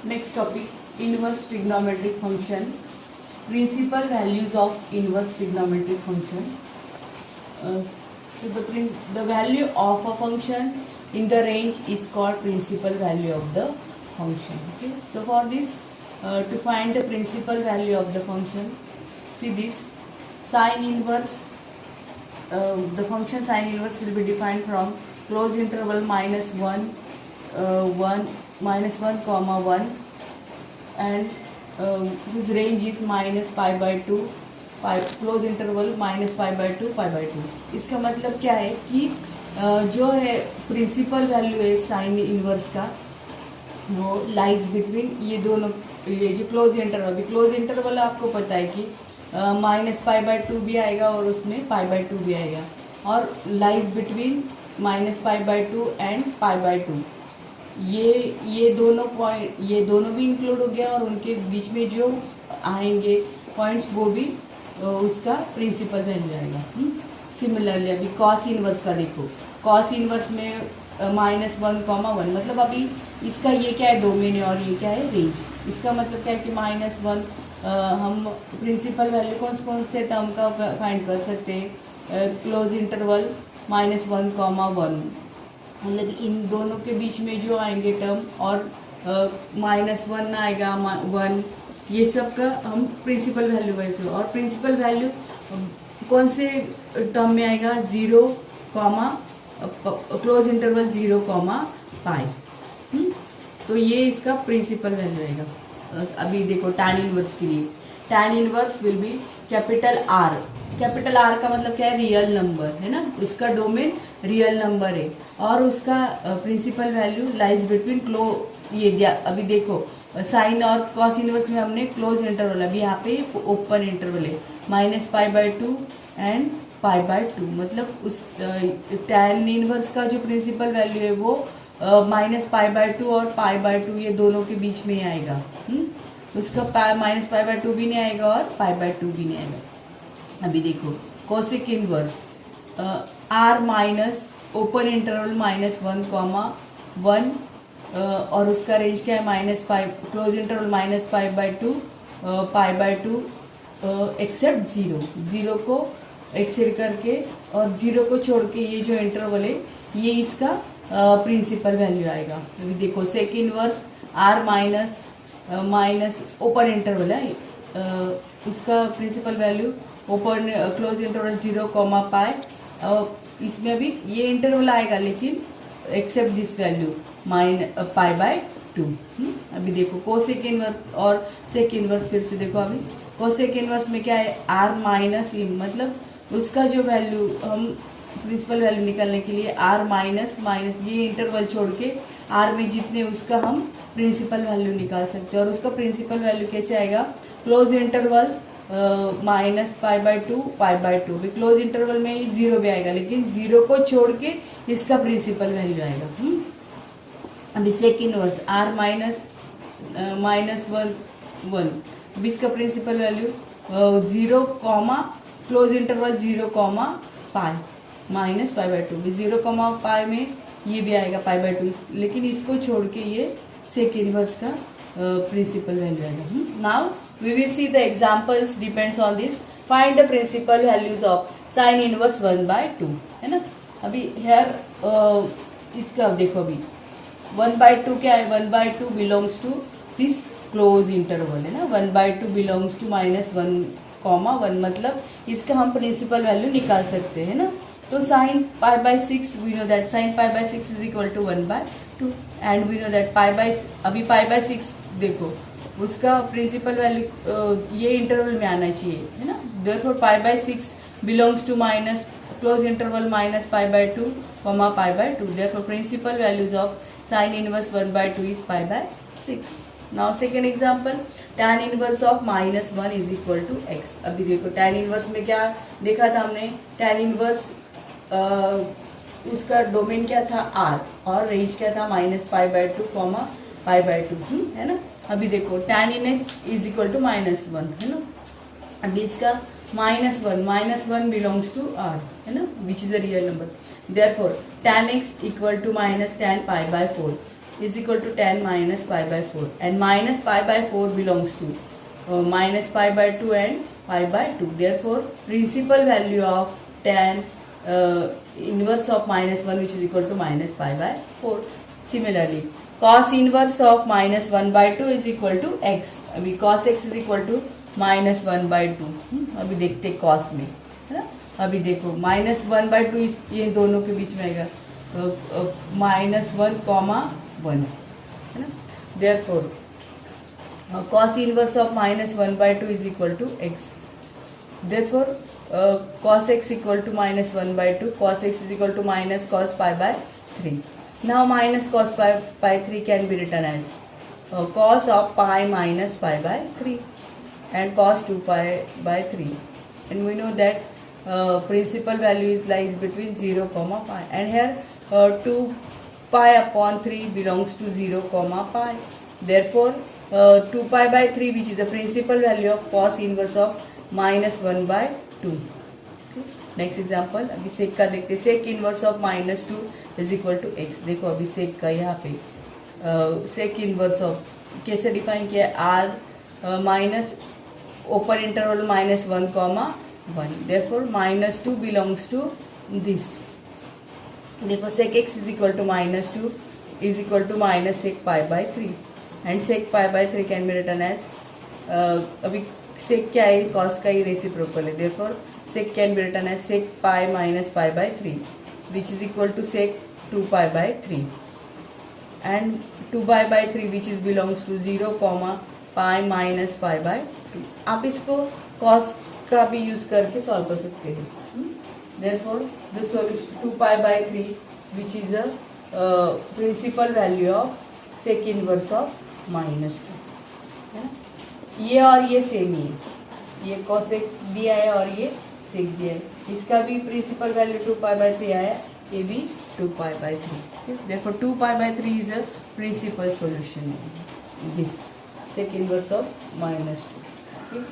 Next topic, inverse trigonometric function. Principal values of inverse trigonometric function. The value of a function in the range is called principal value of the function. Okay. So for this, to find the principal value of the function, see this sine inverse. The function sine inverse will be defined from close interval minus 1, 1 comma 1 and whose range is minus pi by 2, close interval minus pi by 2 pi by 2. इसका मतलब क्या है कि जो है principal value है sine inverse का वो लाइज बिटवीन ये दोनों, ये जो क्लोज इंटरवल आपको पता है कि माइनस पाई बाय 2 भी आएगा और उसमें पाई बाय 2 भी आएगा, और lies between minus pi by 2 and pi by 2. ये दोनों पॉइंट, ये दोनों भी इंक्लूड हो गया और उनके बीच में जो आएंगे पॉइंट्स वो भी उसका प्रिंसिपल वैल्यू आएगा. सिमिलरली अभी कॉस इनवर्स का देखो, कॉस इनवर्स में माइनस 1 कॉमा 1, मतलब अभी इसका ये क्या है, डोमेन है, और ये क्या है, रेंज. इसका मतलब क्या है कि माइनस 1 हम प्रिंसिपल वैल्यू कौन से टर्म का फाइंड कर सकते हैं, क्लोज इंटरवल माइनस 1 कॉमा 1, मतलब इन दोनों के बीच में जो आएंगे टर्म, और माइनस 1 आएगा 1, ये सब का हम प्रिंसिपल वैल्यू वैसे. और प्रिंसिपल वैल्यू कौन से टर्म में आएगा, 0 कॉमा क्लोज इंटरवल 0 कॉमा पाई. तो ये इसका प्रिंसिपल वैल्यू आएगा. अभी देखो टैन इनवर्स के लिए, tan inverse will be capital R. Capital R का मतलब क्या है, रियल नंबर है ना, उसका डोमेन रियल नंबर है, और उसका प्रिंसिपल वैल्यू लाइज बिटवीन ये अभी देखो साइन और कॉस इनवर्स में हमने क्लोज इंटरवल, अभी यहाँ पे ओपन इंटरवल है, minus pi by 2 and pi by 2, मतलब उस टैन इनवर्स का जो प्रिंसिपल वैल्यू है वो माइनस पाई बाय 2 और पाई बाय 2 ये दोनों के बीच में ही आएगा. उसका माइनस पाई बाय 2 भी नहीं आएगा और पाई बाय 2 भी नहीं आएगा. अभी देखो cosec inverse, R minus open interval minus 1 comma 1, और उसका रेंज क्या है, minus pi, close interval minus pi by 2 pi by 2 except 0 को एक्सेप्ट करके और 0 को छोड़ के ये जो इंटरवल है ये इसका प्रिंसिपल वैल्यू आएगा. अभी देखो sec inverse R minus open interval है, उसका principal value open close interval 0 comma pi, इसमें अभी ये इंटरवल आएगा लेकिन except this value pi by 2. अभी देखो कोसेक इनवर्स और सेक इनवर्स, फिर से देखो अभी कोसेक इनवर्स में क्या है, आर माइनस ई, मतलब उसका जो वैल्यू हम प्रिंसिपल वैल्यू निकालने के लिए आर माइनस ये इंटरवल छोड़ के आर में जितने उसका हम प्रिंसिपल वैल्यू निकाल सकते हैं. और उसका प्रिंसिपल वैल्यू कैसे आएगा, close interval minus pi by 2 pi by 2, भी क्लोज इंटरवल में ही 0 भी आएगा लेकिन 0 को छोड़ के इसका प्रिंसिपल वैल्यू आएगा. अभी सेक इनवर्स आर माइनस 1, अभी इसका principal value 0 comma close interval 0 comma pi minus pi by 2, 0 comma pi में ये भी आएगा पाई बाय 2, लेकिन इसको छोड़ के ये सेक इनवर्स का प्रिंसिपल वैल्यू आएगा. Now we will see the examples depends on this. Find the principal values of sin inverse 1 by 2, है ना. अभी here इसका देखो, अभी 1 by 2 क्या है, 1 by 2 belongs to this close interval है ना. 1 by 2 belongs to minus 1 comma 1, मतलब इसका हम प्रिंसिपल वैल्यू निकाल सकते हैं ना. तो sin pi by 6 we know that sin pi by 6 is equal to 1 by 2 and we know that pi by, अभी pi by 6 देखो उसका प्रिंसिपल वैल्यू ये इंटरवल में आना चाहिए है ना. Therefore pi by 6 belongs to minus close interval minus pi by 2 comma pi by 2, therefore principal values of sine inverse 1 by 2 is pi by 6. Now second example, tan inverse of minus 1 is equal to x. अभी देखो tan inverse में क्या देखा था हमने, tan inverse उसका domain क्या था, आर, और रेंज क्या था, minus pi by 2 comma pi by 2, है ना. अभी देखो tan in x is equal to minus 1 है ना. अभी इसका माइनस 1 बिलोंग्स टू आर है ना, which is a real number. Therefore tan x equal to minus tan pi by 4. is equal to tan minus pi by 4, and minus pi by 4 belongs to minus pi by 2 and pi by 2. Therefore, principal value of tan inverse of minus 1, which is equal to minus pi by 4. Similarly, cos inverse of minus 1 by 2 is equal to x. अभी cos x is equal to minus 1 by 2. अभी देखते cos में, है ना. अभी देखो minus 1 by 2 ये दोनों के बीच में आएगा minus 1 comma 1, है ना. Therefore, cos inverse of minus 1 by 2 is equal to x. Therefore, cos x equal to minus 1 by 2. Cos x is equal to minus cos pi by 3. Now minus cos pi by 3 can be written as cos of pi minus pi by 3 and cos 2 pi by 3. And we know that principal value lies between 0 comma pi, and here 2 pi upon 3 belongs to 0 comma pi. Therefore, 2 pi by 3, which is the principal value of cos inverse of minus 1 by 2. Next example, अभी sec का देखते हैं. Sec inverse of minus 2 is equal to x. देखो अभी sec का यहाँ पे sec inverse of कैसे डिफाइन किया है, R minus open interval minus 1 comma 1. Therefore minus 2 belongs to this. Therefore sec x is equal to minus 2 is equal to minus sec pi by 3, and sec pi by 3 can be written as अभी सेक क्या है, cos का ही reciprocal है. Therefore sec can be written as sec pi minus pi by 3, which is equal to sec 2 pi by 3, and 2 pi by 3 which is belongs to 0 comma pi minus pi by 2. आप इसको cos का भी use करके solve कर सकते हैं. therefore the solution 2 pi by 3 which is a principal value of sec inverse of minus 2, है ना. ये और ये सेम ही है, ये cosec दिया है और ये सेक दिया है. इसका भी प्रिंसिपल वैल्यू 2 पाई बाय 3 आया, ये भी 2 pi by 3. Therefore 2 pi by 3 is a principal solution this sec inverse of minus 2.